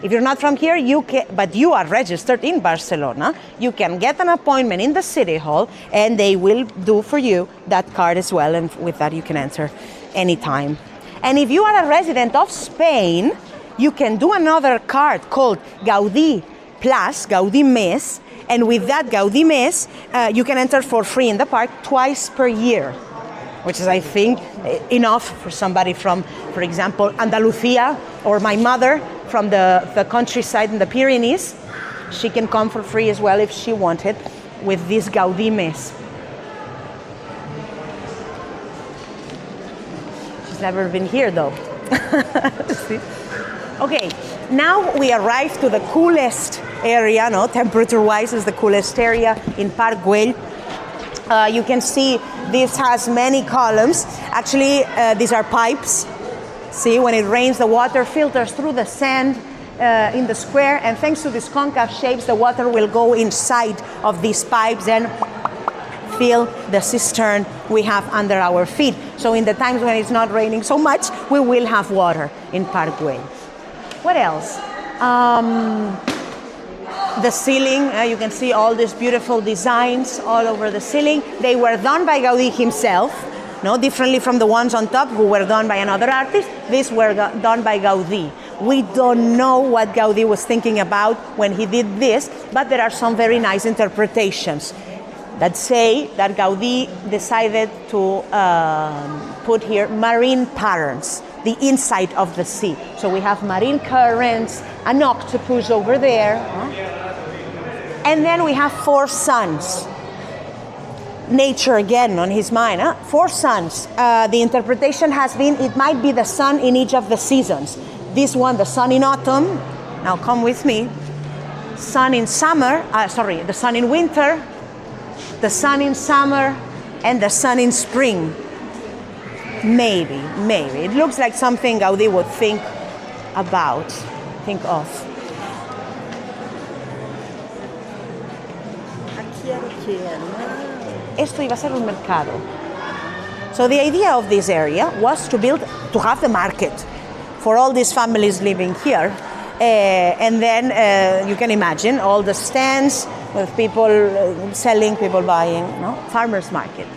If you're not from here, you can, but you are registered in Barcelona, you can get an appointment in the city hall and they will do for you that card as well, and with that you can enter anytime. And if you are a resident of Spain, you can do another card called Gaudí Plus, Gaudí Mes, and with that Gaudí Mes, you can enter for free in the park twice per year, which is, I think, enough for somebody from, for example, Andalusia, or my mother from the countryside in the Pyrenees. She can come for free as well if she wanted with this Gaudí Mes. She's never been here though. See? Okay, now we arrive to the coolest area, no? Temperature-wise is the coolest area in Park Güell. You can see this has many columns. Actually, these are pipes. See, when it rains, the water filters through the sand in the square, and thanks to these concave shapes, the water will go inside of these pipes and fill the cistern we have under our feet. So in the times when it's not raining so much, we will have water in Park Güell. What else? The ceiling, you can see all these beautiful designs all over the ceiling. They were done by Gaudí himself, no, differently from the ones on top who were done by another artist. These were done by Gaudí. We don't know what Gaudí was thinking about when he did this, but there are some very nice interpretations that say that Gaudí decided to put here marine patterns, the inside of the sea. So we have marine currents, an octopus over there. And then we have 4 suns. Nature again on his mind. 4 suns. The interpretation has been it might be the sun in each of the seasons. This one, the sun in autumn. Now come with me. Sun in summer. The sun in winter. The sun in summer. And the sun in spring. Maybe. It looks like something Gaudí would think of. Esto iba a ser un mercado. So the idea of this area was to have the market for all these families living here. And then you can imagine all the stands with people selling, people buying, no? Farmers market.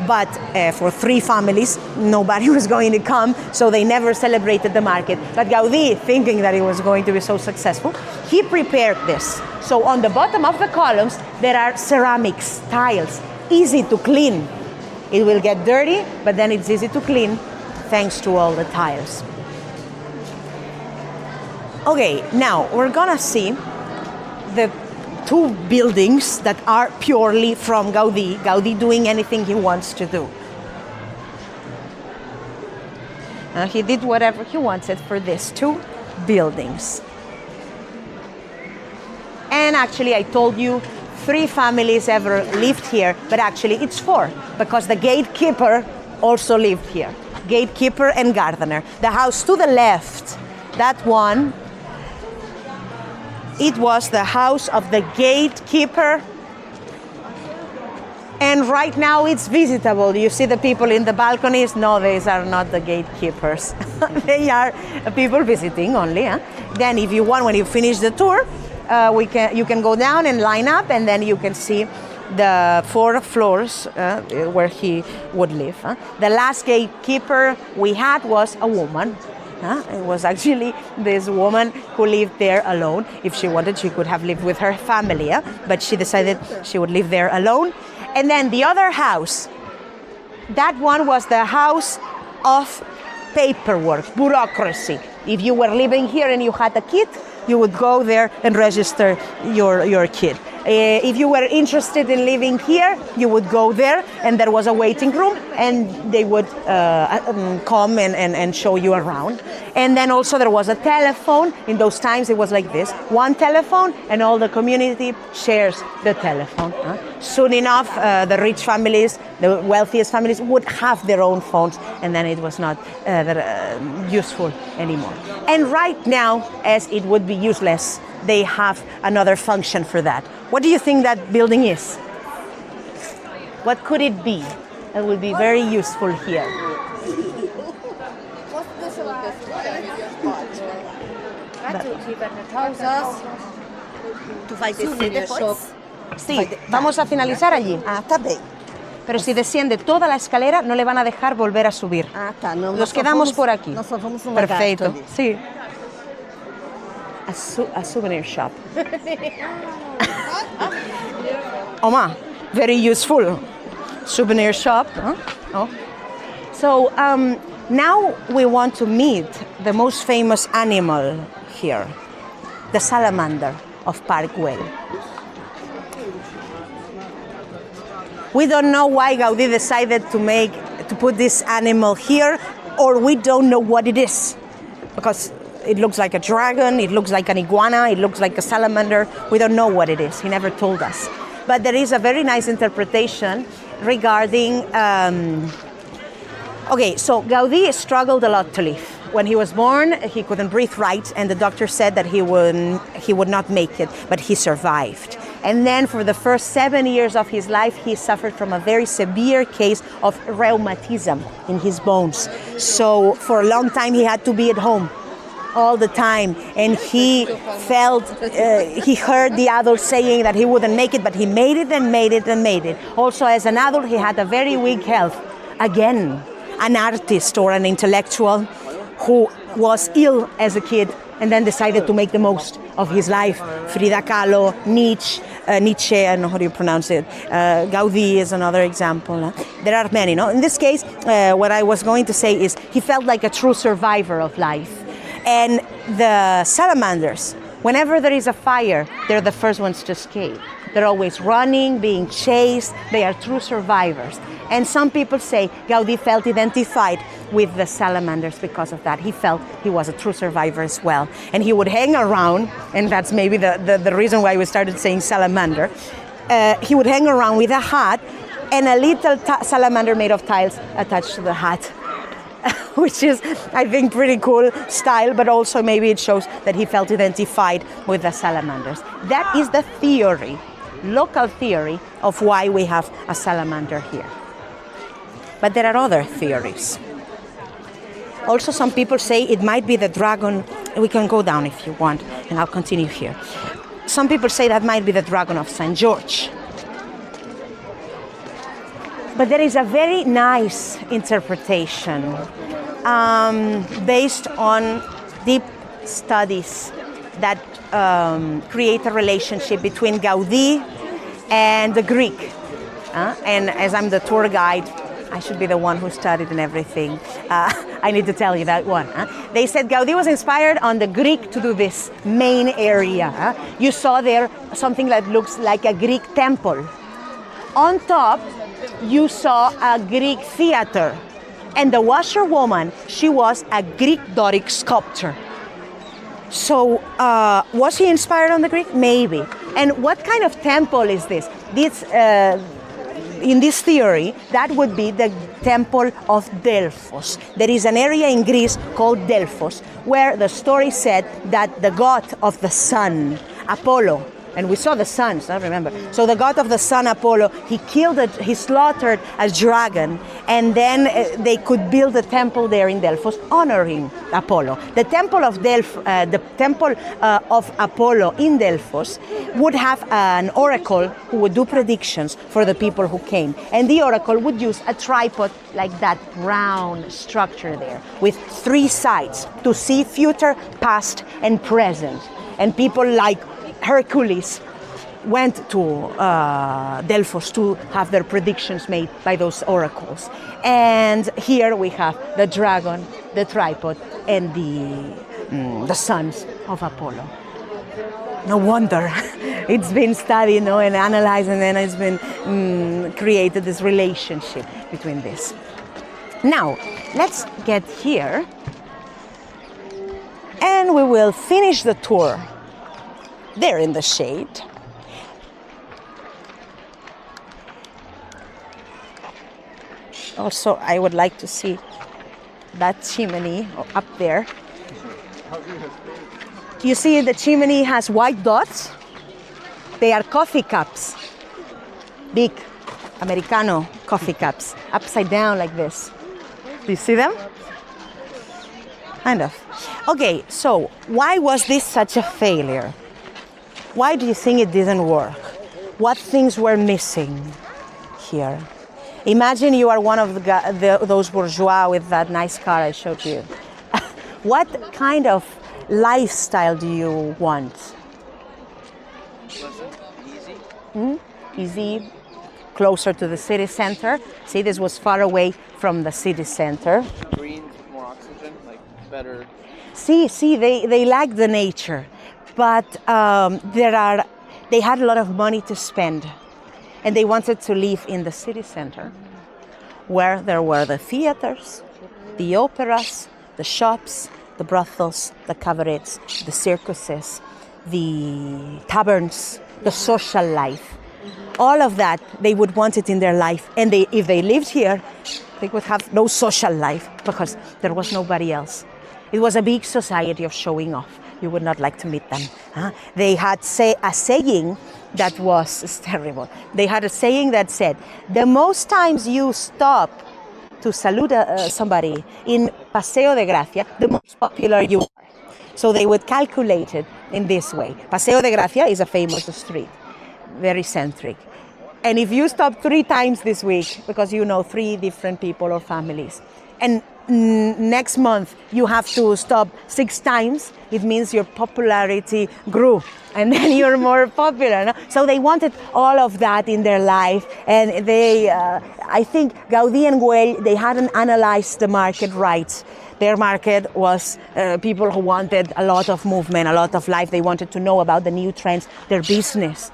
But for 3 families, nobody was going to come, so they never celebrated the market. But Gaudí, thinking that it was going to be so successful, he prepared this. So on the bottom of the columns, there are ceramics, tiles, easy to clean. It will get dirty, but then it's easy to clean thanks to all the tiles. Okay, now we're gonna see the 2 buildings that are purely from Gaudí, Gaudí doing anything he wants to do. He did whatever he wanted for these 2 buildings. And actually, I told you 3 families ever lived here, but actually it's 4, because the gatekeeper also lived here. Gatekeeper and gardener. The house to the left, that one, it was the house of the gatekeeper, and right now it's visitable. You see the people in the balconies? No, these are not the gatekeepers. They are people visiting only. Then if you want, when you finish the tour, you can go down and line up, and then you can see the 4 floors where he would live. The last gatekeeper we had was a woman. It was actually this woman who lived there alone. If she wanted, she could have lived with her family, but she decided she would live there alone. And then the other house, that one was the house of paperwork, bureaucracy. If you were living here and you had a kid, you would go there and register your kid. If you were interested in living here, you would go there, and there was a waiting room, and they would come and show you around. And then also there was a telephone. In those times, it was like this: 1 telephone, and all the community shares the telephone. Soon enough, the rich families, the wealthiest families, would have their own phones, and then it was not useful anymore. And right now, as it would be useless, they have another function for that. What do you think that building is? What could it be? It will be very useful here. Tu vai descer depois? Sí, vamos a finalizar allí. Ah, tá bem. Pero si desciende toda la escalera, no le van a dejar volver a subir. Ah, tá. Não, Nos quedamos por aquí. Nós só vamos no Perfecto. lagarto ali. Sí. A souvenir shop. Oma, very useful. Souvenir shop. Huh? Oh. So now we want to meet the most famous animal here, the salamander of Park Güell. We don't know why Gaudí decided to put this animal here, or we don't know what it is, because it looks like a dragon, it looks like an iguana, it looks like a salamander. We don't know what it is. He never told us. But there is a very nice interpretation regarding. Okay, so Gaudí struggled a lot to live. When he was born, he couldn't breathe right, and the doctor said that he would not make it, but he survived. And then for the first 7 years of his life, he suffered from a very severe case of rheumatism in his bones. So for a long time, he had to be at home all the time, and he felt, he heard the adults saying that he wouldn't make it, but he made it and made it and made it. Also, as an adult, he had a very weak health. Again, an artist or an intellectual who was ill as a kid and then decided to make the most of his life. Frida Kahlo, Nietzsche, I don't know how do you pronounce it. Gaudí is another example. There are many. No? In this case, what I was going to say is he felt like a true survivor of life. And the salamanders, whenever there is a fire, they're the first ones to escape. They're always running, being chased. They are true survivors. And some people say Gaudí felt identified with the salamanders because of that. He felt he was a true survivor as well. And he would hang around, and that's maybe the reason why we started saying salamander. He would hang around with a hat and a little salamander made of tiles attached to the hat. Which is, I think, pretty cool style, but also maybe it shows that he felt identified with the salamanders. That is the theory, local theory, of why we have a salamander here. But there are other theories. Also, some people say it might be the dragon. We can go down if you want, and I'll continue here. Some people say that might be the dragon of St. George. But there is a very nice interpretation based on deep studies that create a relationship between Gaudí and the Greek. And as I'm the tour guide, I should be the one who studied and everything. I need to tell you that one. They said Gaudí was inspired on the Greek to do this main area. You saw there something that looks like a Greek temple. On top, you saw a Greek theater. And the washerwoman, she was a Greek Doric sculptor. So was he inspired on the Greek? Maybe. And what kind of temple is this? In this theory, that would be the temple of Delphos. There is an area in Greece called Delphos, where the story said that the god of the sun, Apollo, and we saw the suns, I remember. So the god of the sun, Apollo, he slaughtered a dragon, and then they could build a temple there in Delphos honoring Apollo. The temple of Apollo in Delphos would have an oracle who would do predictions for the people who came. And the oracle would use a tripod like that round structure there with 3 sides to see future, past, and present. And people like Hercules went to Delphos to have their predictions made by those oracles. And here we have the dragon, the tripod, and the sons of Apollo. No wonder it's been studied, and analyzed, and then it's been created this relationship between this. Now, let's get here, and we will finish the tour there in the shade. Also, I would like to see that chimney up there. You see the chimney has white dots. They are coffee cups. Big Americano coffee cups, upside down like this. Do you see them? Kind of. Okay, so why was this such a failure? Why do you think it didn't work? What things were missing here? Imagine you are one of those bourgeois with that nice car I showed you. What kind of lifestyle do you want? Easy. Easy, closer to the city center. See, this was far away from the city center. Greens, more oxygen, like better. See, they like the nature, but they had a lot of money to spend, and they wanted to live in the city center, where there were the theaters, the operas, the shops, the brothels, the cabarets, the circuses, the taverns, the social life. All of that, they would want it in their life. And if they lived here, they would have no social life because there was nobody else. It was a big society of showing off. You would not like to meet them. They had a saying that was terrible. They had a saying that said, the most times you stop to salute somebody in Paseo de Gracia, the most popular you are. So they would calculate it in this way. Paseo de Gracia is a famous street, very centric. And if you stop 3 times this week, because you know 3 different people or families, and next month you have to stop 6 times, it means your popularity grew and then you're more popular. No? So they wanted all of that in their life, and they, I think Gaudí and Güell, they hadn't analyzed the market right. Their market was people who wanted a lot of movement, a lot of life. They wanted to know about the new trends. Their business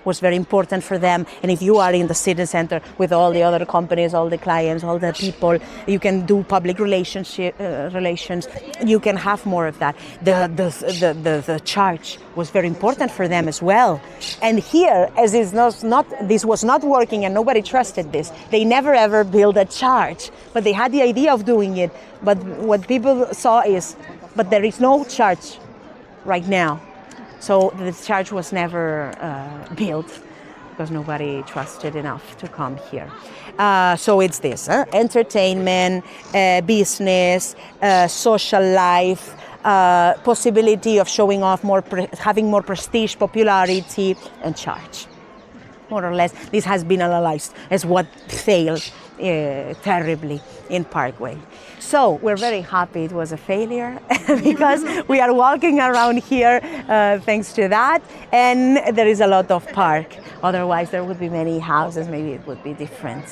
was very important for them. And if you are in the city center with all the other companies, all the clients, all the people, you can do public relations. You can have more of that. The church was very important for them as well. And here, as this was not working and nobody trusted this, they never ever built a church, but they had the idea of doing it. But what people saw is, but there is no church right now. So the church was never built because nobody trusted enough to come here. So it's this, entertainment, business, social life, possibility of showing off more, having more prestige, popularity, and church. More or less, this has been analyzed as what failed terribly in Park Güell. So we're very happy it was a failure because we are walking around here thanks to that, and there is a lot of park. Otherwise there would be many houses, maybe it would be different.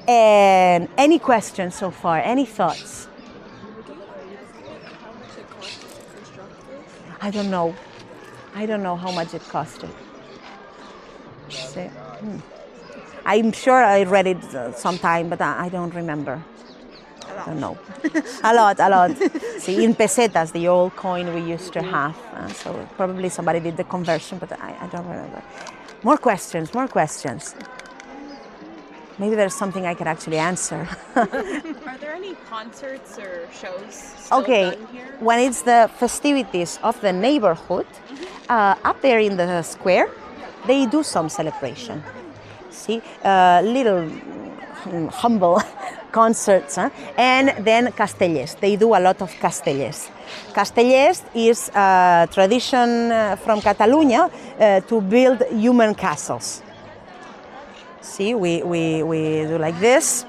And any questions so far? Any thoughts? I don't know. I don't know how much it costed. I'm sure I read it sometime, but I don't remember. I don't know. A lot. See, in pesetas, the old coin we used to have. So probably somebody did the conversion, but I don't remember. More questions. Maybe there's something I could actually answer. Are there any concerts or shows still done here? When it's the festivities of the neighborhood, up there in the square, they do some celebration. See, little humble concerts, and then castellers. They do a lot of castellers. Castellers is a tradition from Catalonia to build human castles. See, we do like this,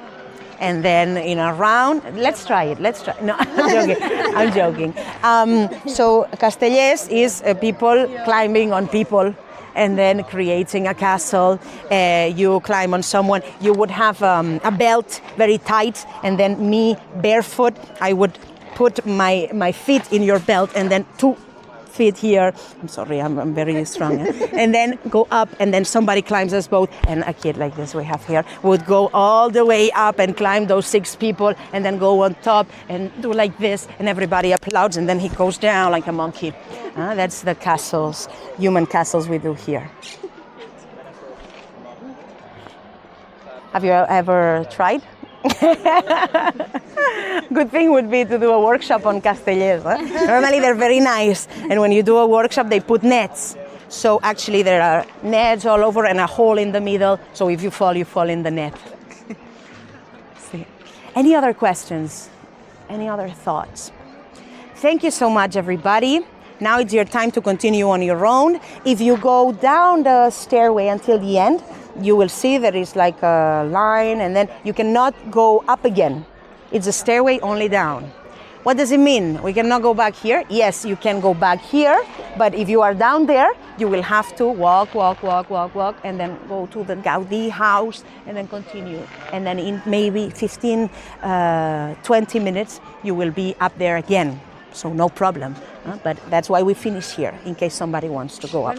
and then in a round. Let's try it. No, I'm joking. So castellers is people climbing on people, and then creating a castle. You climb on someone. You would have a belt very tight, and then me barefoot, I would put my feet in your belt, and then 2 feet here. I'm sorry, I'm very strong. And then go up, and then somebody climbs us both, and a kid like this we have here would go all the way up and climb those 6 people, and then go on top and do like this, and everybody applauds, and then he goes down like a monkey. That's the castles, human castles we do here. Have you ever tried? Good thing would be to do a workshop on castellers. Normally they're very nice, and when you do a workshop they put nets. So actually there are nets all over and a hole in the middle, so if you fall in the net. See. Any other questions? Any other thoughts? Thank you so much, everybody. Now it's your time to continue on your own. If you go down the stairway until the end, you will see there is like a line, and then you cannot go up again. It's a stairway only down. What does it mean? We cannot go back here? Yes, you can go back here, but if you are down there, you will have to walk, and then go to the Gaudí house, and then continue. And then in maybe 15, 20 minutes, you will be up there again. So no problem. But that's why we finish here, in case somebody wants to go up.